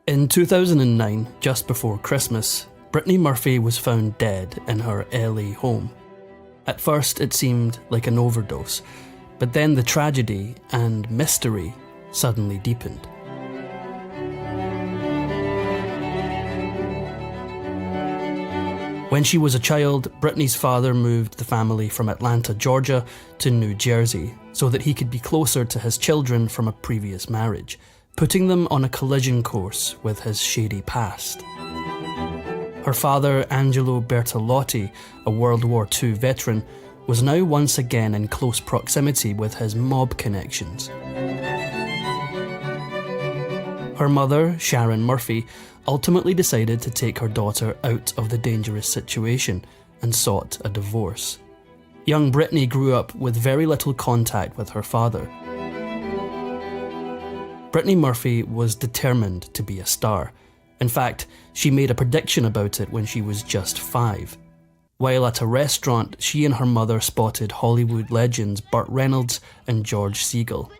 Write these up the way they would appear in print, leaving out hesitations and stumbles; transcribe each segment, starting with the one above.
In 2009, just before Christmas, Brittany Murphy was found dead in her LA home. At first it seemed like an overdose, but then the tragedy and mystery suddenly deepened. When she was a child, Brittany's father moved the family from Atlanta, Georgia to New Jersey so that he could be closer to his children from a previous marriage, putting them on a collision course with his shady past. Her father, Angelo Bertolotti, a World War II veteran, was now once again in close proximity with his mob connections. Her mother, Sharon Murphy, ultimately decided to take her daughter out of the dangerous situation and sought a divorce. Young Brittany grew up with very little contact with her father. Brittany Murphy was determined to be a star. In fact, she made a prediction about it when she was just 5. While at a restaurant, she and her mother spotted Hollywood legends Burt Reynolds and George Segal.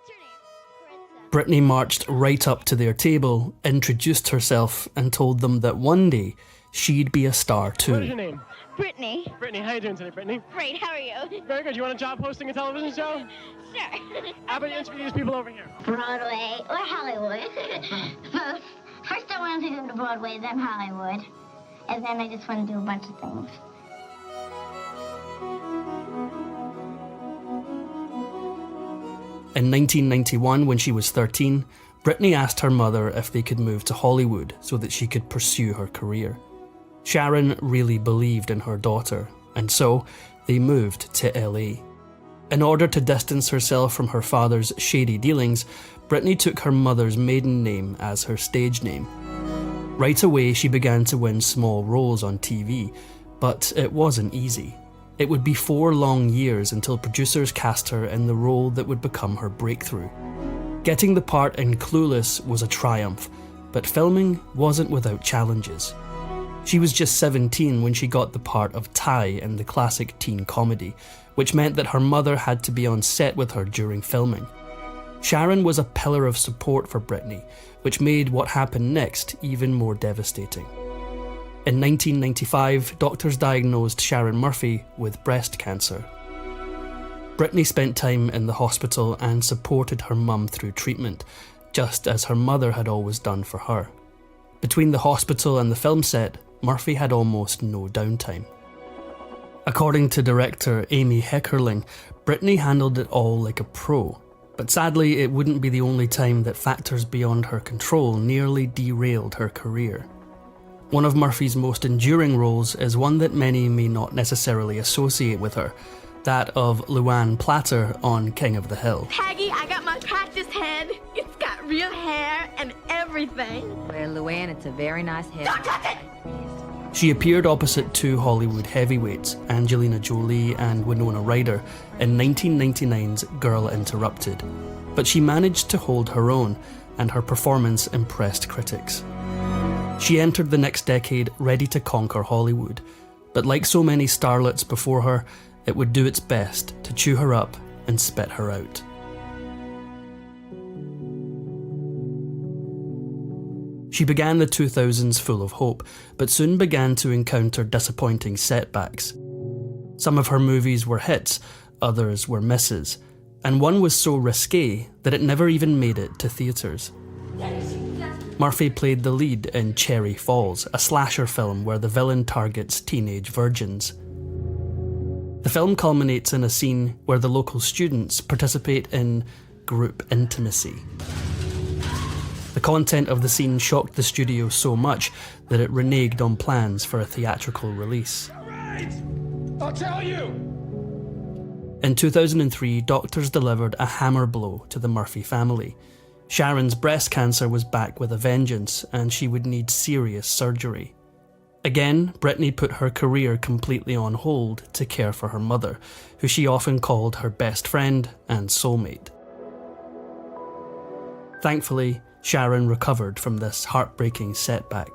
Brittany marched right up to their table, introduced herself, and told them that one day she'd be a star too. What is your name? Brittany. Brittany, how are you doing today, Brittany? Great, how are you? Very good. You want a job hosting a television show? Sure. How about you interview these people over here? Broadway or Hollywood. Both. First I wanted to go to Broadway, then Hollywood. And then I just want to do a bunch of things. In 1991, when she was 13, Brittany asked her mother if they could move to Hollywood so that she could pursue her career. Sharon really believed in her daughter, and so they moved to LA. In order to distance herself from her father's shady dealings, Brittany took her mother's maiden name as her stage name. Right away, she began to win small roles on TV, but it wasn't easy. It would be 4 long years until producers cast her in the role that would become her breakthrough. Getting the part in Clueless was a triumph, but filming wasn't without challenges. She was just 17 when she got the part of Ty in the classic teen comedy, which meant that her mother had to be on set with her during filming. Sharon was a pillar of support for Brittany, which made what happened next even more devastating. In 1995, doctors diagnosed Sharon Murphy with breast cancer. Brittany spent time in the hospital and supported her mum through treatment, just as her mother had always done for her. Between the hospital and the film set, Murphy had almost no downtime. According to director Amy Heckerling, Brittany handled it all like a pro, but sadly it wouldn't be the only time that factors beyond her control nearly derailed her career. One of Murphy's most enduring roles is one that many may not necessarily associate with her, that of Luann Platter on King of the Hill. Peggy, I got my practice head. It's got real hair and everything. Well, Luann, it's a very nice head. Don't touch it! She appeared opposite 2 Hollywood heavyweights, Angelina Jolie and Winona Ryder, in 1999's Girl Interrupted. But she managed to hold her own, and her performance impressed critics. She entered the next decade ready to conquer Hollywood, but like so many starlets before her, it would do its best to chew her up and spit her out. She began the 2000s full of hope, but soon began to encounter disappointing setbacks. Some of her movies were hits, others were misses, and one was so risque that it never even made it to theatres. Murphy played the lead in Cherry Falls, a slasher film where the villain targets teenage virgins. The film culminates in a scene where the local students participate in group intimacy. The content of the scene shocked the studio so much that it reneged on plans for a theatrical release. All right, I'll tell you! In 2003, doctors delivered a hammer blow to the Murphy family. Sharon's breast cancer was back with a vengeance, and she would need serious surgery. Again, Brittany put her career completely on hold to care for her mother, who she often called her best friend and soulmate. Thankfully, Sharon recovered from this heartbreaking setback.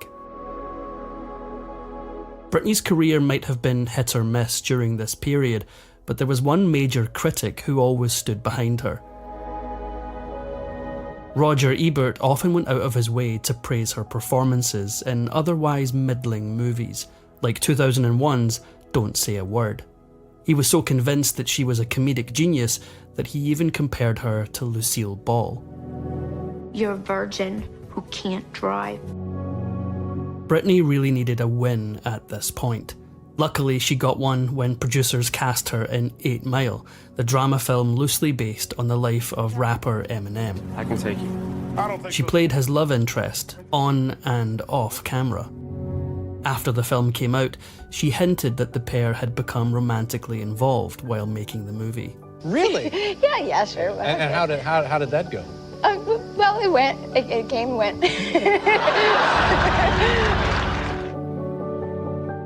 Brittany's career might have been hit or miss during this period, but there was one major critic who always stood behind her. Roger Ebert often went out of his way to praise her performances in otherwise middling movies, like 2001's Don't Say a Word. He was so convinced that she was a comedic genius that he even compared her to Lucille Ball. You're a virgin who can't drive. Brittany really needed a win at this point. Luckily, she got one when producers cast her in 8 Mile, the drama film loosely based on the life of rapper Eminem. I can take you. She played his love interest, on and off camera. After the film came out, she hinted that the pair had become romantically involved while making the movie. Really? Yeah, sure. And how did that go? Well, it went. It came and went.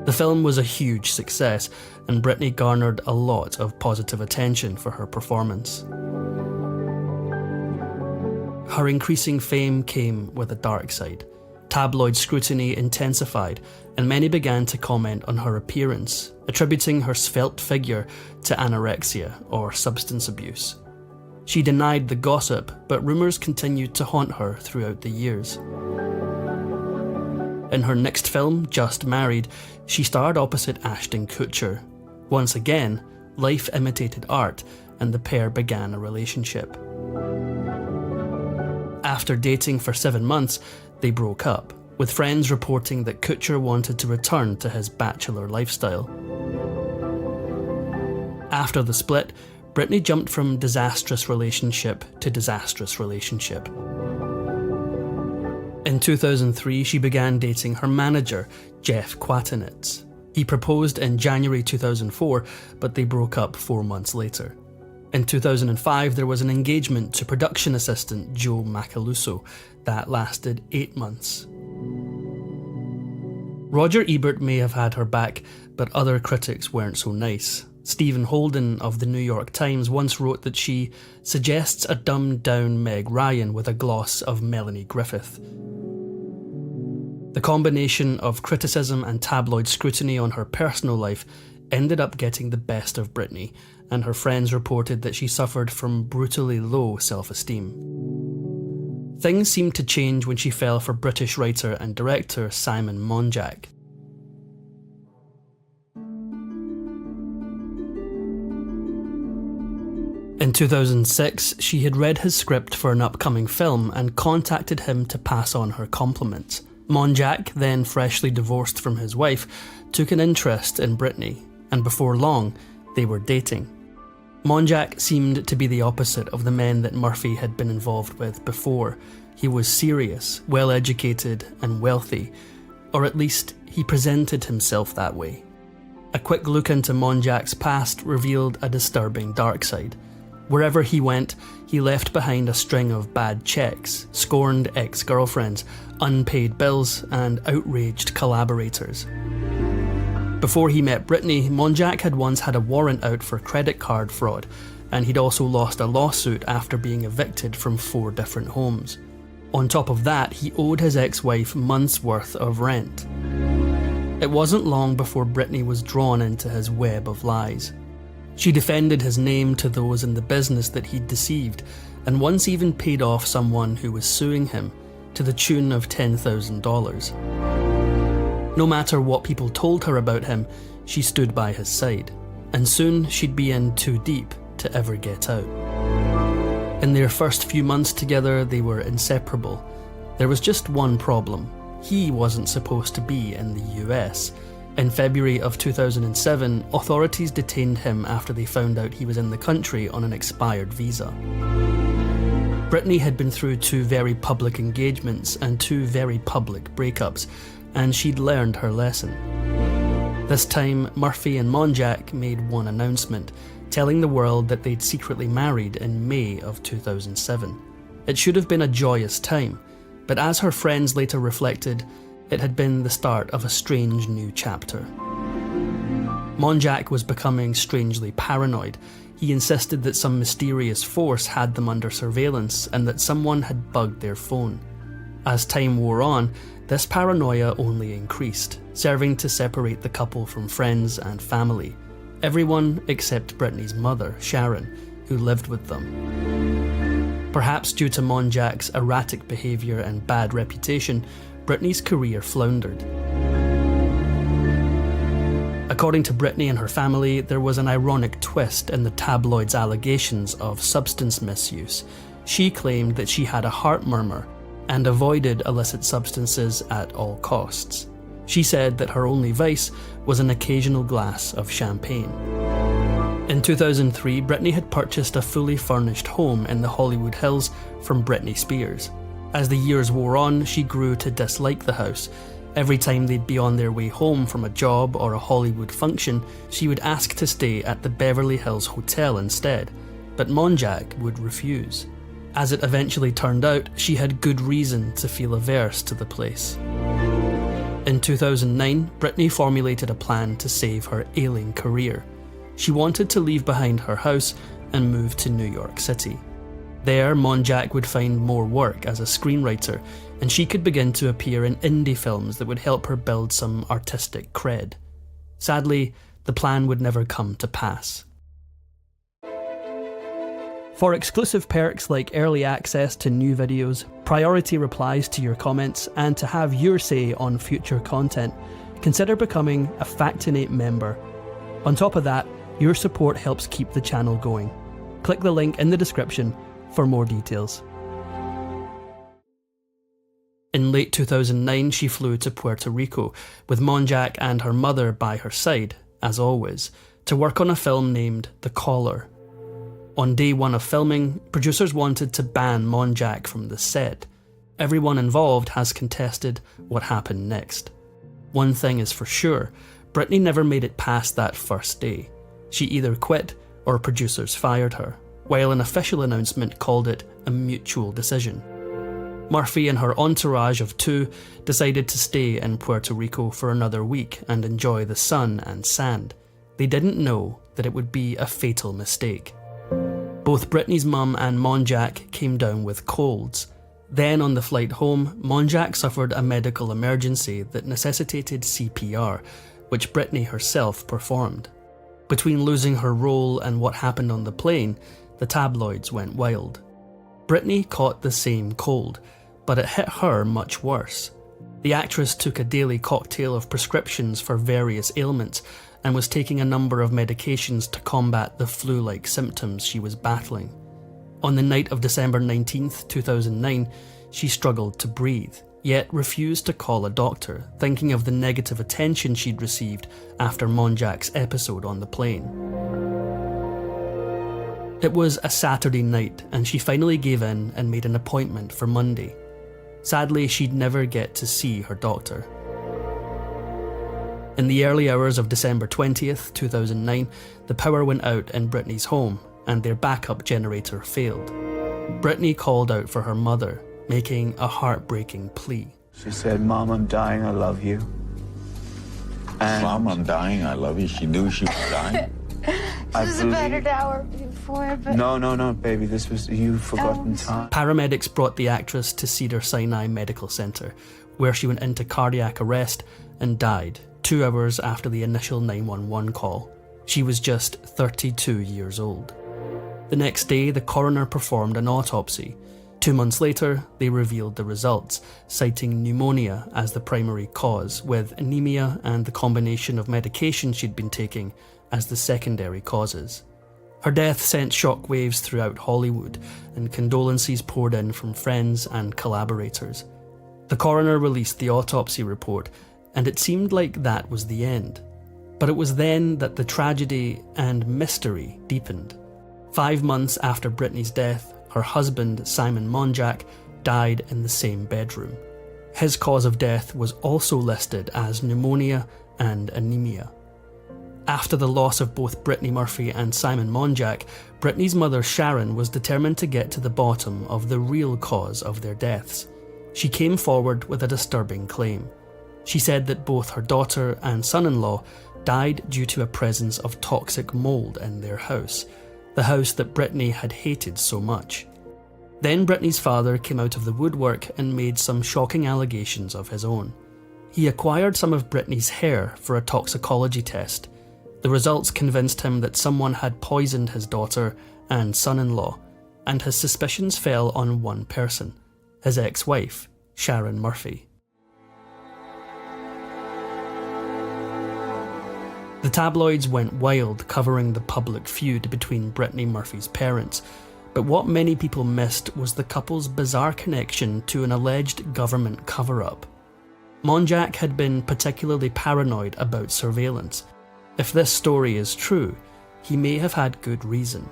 The film was a huge success, and Brittany garnered a lot of positive attention for her performance. Her increasing fame came with a dark side. Tabloid scrutiny intensified, and many began to comment on her appearance, attributing her svelte figure to anorexia or substance abuse. She denied the gossip, but rumours continued to haunt her throughout the years. In her next film, Just Married, she starred opposite Ashton Kutcher. Once again, life imitated art, and the pair began a relationship. After dating for 7 months, they broke up, with friends reporting that Kutcher wanted to return to his bachelor lifestyle. After the split, Brittany jumped from disastrous relationship to disastrous relationship. In 2003, she began dating her manager, Jeff Kwatinetz. He proposed in January 2004, but they broke up 4 months later. In 2005, there was an engagement to production assistant Joe Macaluso that lasted 8 months. Roger Ebert may have had her back, but other critics weren't so nice. Stephen Holden of the New York Times once wrote that she suggests a dumbed-down Meg Ryan with a gloss of Melanie Griffith. The combination of criticism and tabloid scrutiny on her personal life ended up getting the best of Brittany, and her friends reported that she suffered from brutally low self-esteem. Things seemed to change when she fell for British writer and director Simon Monjack. In 2006, she had read his script for an upcoming film and contacted him to pass on her compliments. Monjack, then freshly divorced from his wife, took an interest in Brittany, and before long, they were dating. Monjack seemed to be the opposite of the men that Murphy had been involved with before. He was serious, well-educated, and wealthy, or at least he presented himself that way. A quick look into Monjack's past revealed a disturbing dark side. Wherever he went, he left behind a string of bad checks, scorned ex-girlfriends, unpaid bills, and outraged collaborators. Before he met Brittany, Monjack had once had a warrant out for credit card fraud, and he'd also lost a lawsuit after being evicted from 4 different homes. On top of that, he owed his ex-wife months' worth of rent. It wasn't long before Brittany was drawn into his web of lies. She defended his name to those in the business that he'd deceived, and once even paid off someone who was suing him, to the tune of $10,000. No matter what people told her about him, she stood by his side, and soon she'd be in too deep to ever get out. In their first few months together, they were inseparable. There was just one problem. He wasn't supposed to be in the US. In February of 2007, authorities detained him after they found out he was in the country on an expired visa. Brittany had been through 2 very public engagements and 2 very public breakups, and she'd learned her lesson. This time, Murphy and Monjack made one announcement, telling the world that they'd secretly married in May of 2007. It should have been a joyous time, but as her friends later reflected, it had been the start of a strange new chapter. Monjack was becoming strangely paranoid. He insisted that some mysterious force had them under surveillance and that someone had bugged their phone. As time wore on, this paranoia only increased, serving to separate the couple from friends and family. Everyone except Brittany's mother, Sharon, who lived with them. Perhaps due to Monjack's erratic behaviour and bad reputation, Brittany's career floundered. According to Brittany and her family, there was an ironic twist in the tabloid's allegations of substance misuse. She claimed that she had a heart murmur and avoided illicit substances at all costs. She said that her only vice was an occasional glass of champagne. In 2003, Brittany had purchased a fully furnished home in the Hollywood Hills from Britney Spears. As the years wore on, she grew to dislike the house. Every time they'd be on their way home from a job or a Hollywood function, she would ask to stay at the Beverly Hills Hotel instead, but Monjack would refuse. As it eventually turned out, she had good reason to feel averse to the place. In 2009, Brittany formulated a plan to save her ailing career. She wanted to leave behind her house and move to New York City. There, Monjack would find more work as a screenwriter, and she could begin to appear in indie films that would help her build some artistic cred. Sadly, the plan would never come to pass. For exclusive perks like early access to new videos, priority replies to your comments, and to have your say on future content, consider becoming a Factinate member. On top of that, your support helps keep the channel going. Click the link in the description for more details. In late 2009, she flew to Puerto Rico, with Monjack and her mother by her side, as always, to work on a film named The Caller. On day one of filming, producers wanted to ban Monjack from the set. Everyone involved has contested what happened next. One thing is for sure, Brittany never made it past that first day. She either quit or producers fired her, while an official announcement called it a mutual decision. Murphy and her entourage of 2 decided to stay in Puerto Rico for another week and enjoy the sun and sand. They didn't know that it would be a fatal mistake. Both Brittany's mum and Monjack came down with colds. Then on the flight home, Monjack suffered a medical emergency that necessitated CPR, which Brittany herself performed. Between losing her role and what happened on the plane, the tabloids went wild. Brittany caught the same cold, but it hit her much worse. The actress took a daily cocktail of prescriptions for various ailments and was taking a number of medications to combat the flu-like symptoms she was battling. On the night of December 19th, 2009, she struggled to breathe, yet refused to call a doctor, thinking of the negative attention she'd received after Monjack's episode on the plane. It was a Saturday night, and she finally gave in and made an appointment for Monday. Sadly, she'd never get to see her doctor. In the early hours of December 20th, 2009, the power went out in Brittany's home, and their backup generator failed. Brittany called out for her mother, making a heartbreaking plea. She said, "Mom, I'm dying, I love you." And Mom, I'm dying, I love you. She knew she was dying. This was about an hour before, but... No, baby, this was you forgotten time. Paramedics brought the actress to Cedars-Sinai Medical Center, where she went into cardiac arrest and died 2 hours after the initial 911 call. She was just 32 years old. The next day, the coroner performed an autopsy. 2 months later, they revealed the results, citing pneumonia as the primary cause, with anemia and the combination of medication she'd been taking as the secondary causes. Her death sent shockwaves throughout Hollywood, and condolences poured in from friends and collaborators. The coroner released the autopsy report, and it seemed like that was the end. But it was then that the tragedy and mystery deepened. 5 months after Brittany's death, her husband, Simon Monjack, died in the same bedroom. His cause of death was also listed as pneumonia and anemia. After the loss of both Brittany Murphy and Simon Monjack, Brittany's mother Sharon was determined to get to the bottom of the real cause of their deaths. She came forward with a disturbing claim. She said that both her daughter and son-in-law died due to a presence of toxic mould in their house, the house that Brittany had hated so much. Then Brittany's father came out of the woodwork and made some shocking allegations of his own. He acquired some of Brittany's hair for a toxicology test. The results convinced him that someone had poisoned his daughter and son-in-law. and his suspicions fell on one person, his ex-wife, Sharon Murphy. The tabloids went wild covering the public feud between Brittany Murphy's parents, but what many people missed was the couple's bizarre connection to an alleged government cover-up. Monjack had been particularly paranoid about surveillance. If this story is true, he may have had good reason.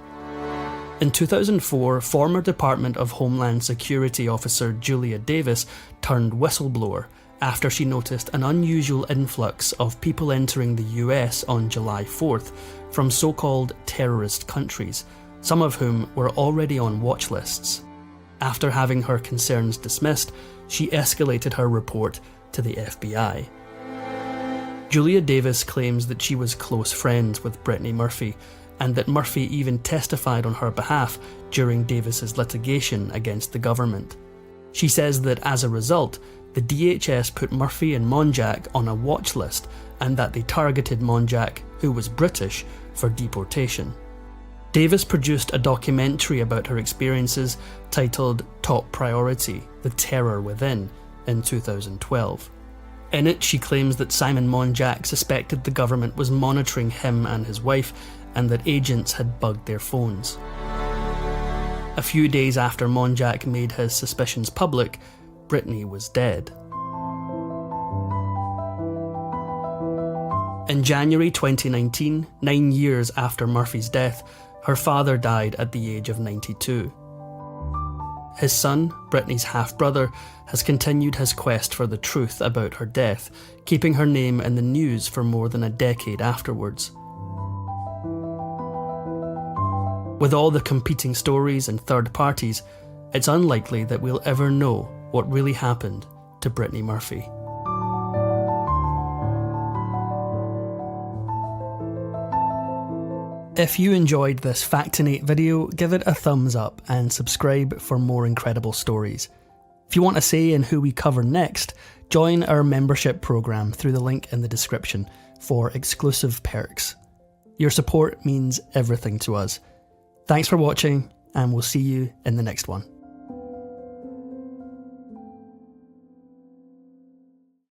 In 2004, former Department of Homeland Security officer Julia Davis turned whistleblower after she noticed an unusual influx of people entering the US on July 4th from so-called terrorist countries, some of whom were already on watch lists. After having her concerns dismissed, she escalated her report to the FBI. Julia Davis claims that she was close friends with Brittany Murphy, and that Murphy even testified on her behalf during Davis's litigation against the government. She says that as a result, the DHS put Murphy and Monjack on a watch list, and that they targeted Monjack, who was British, for deportation. Davis produced a documentary about her experiences titled Top Priority: The Terror Within in 2012. In it, she claims that Simon Monjack suspected the government was monitoring him and his wife, and that agents had bugged their phones. A few days after Monjack made his suspicions public, Brittany was dead. In January 2019, 9 years after Murphy's death, her father died at the age of 92. His son, Brittany's half-brother, has continued his quest for the truth about her death, keeping her name in the news for more than a decade afterwards. With all the competing stories and third parties, it's unlikely that we'll ever know what really happened to Brittany Murphy. If you enjoyed this Factinate video, give it a thumbs up and subscribe for more incredible stories. If you want a say in who we cover next, join our membership program through the link in the description for exclusive perks. Your support means everything to us. Thanks for watching, and we'll see you in the next one.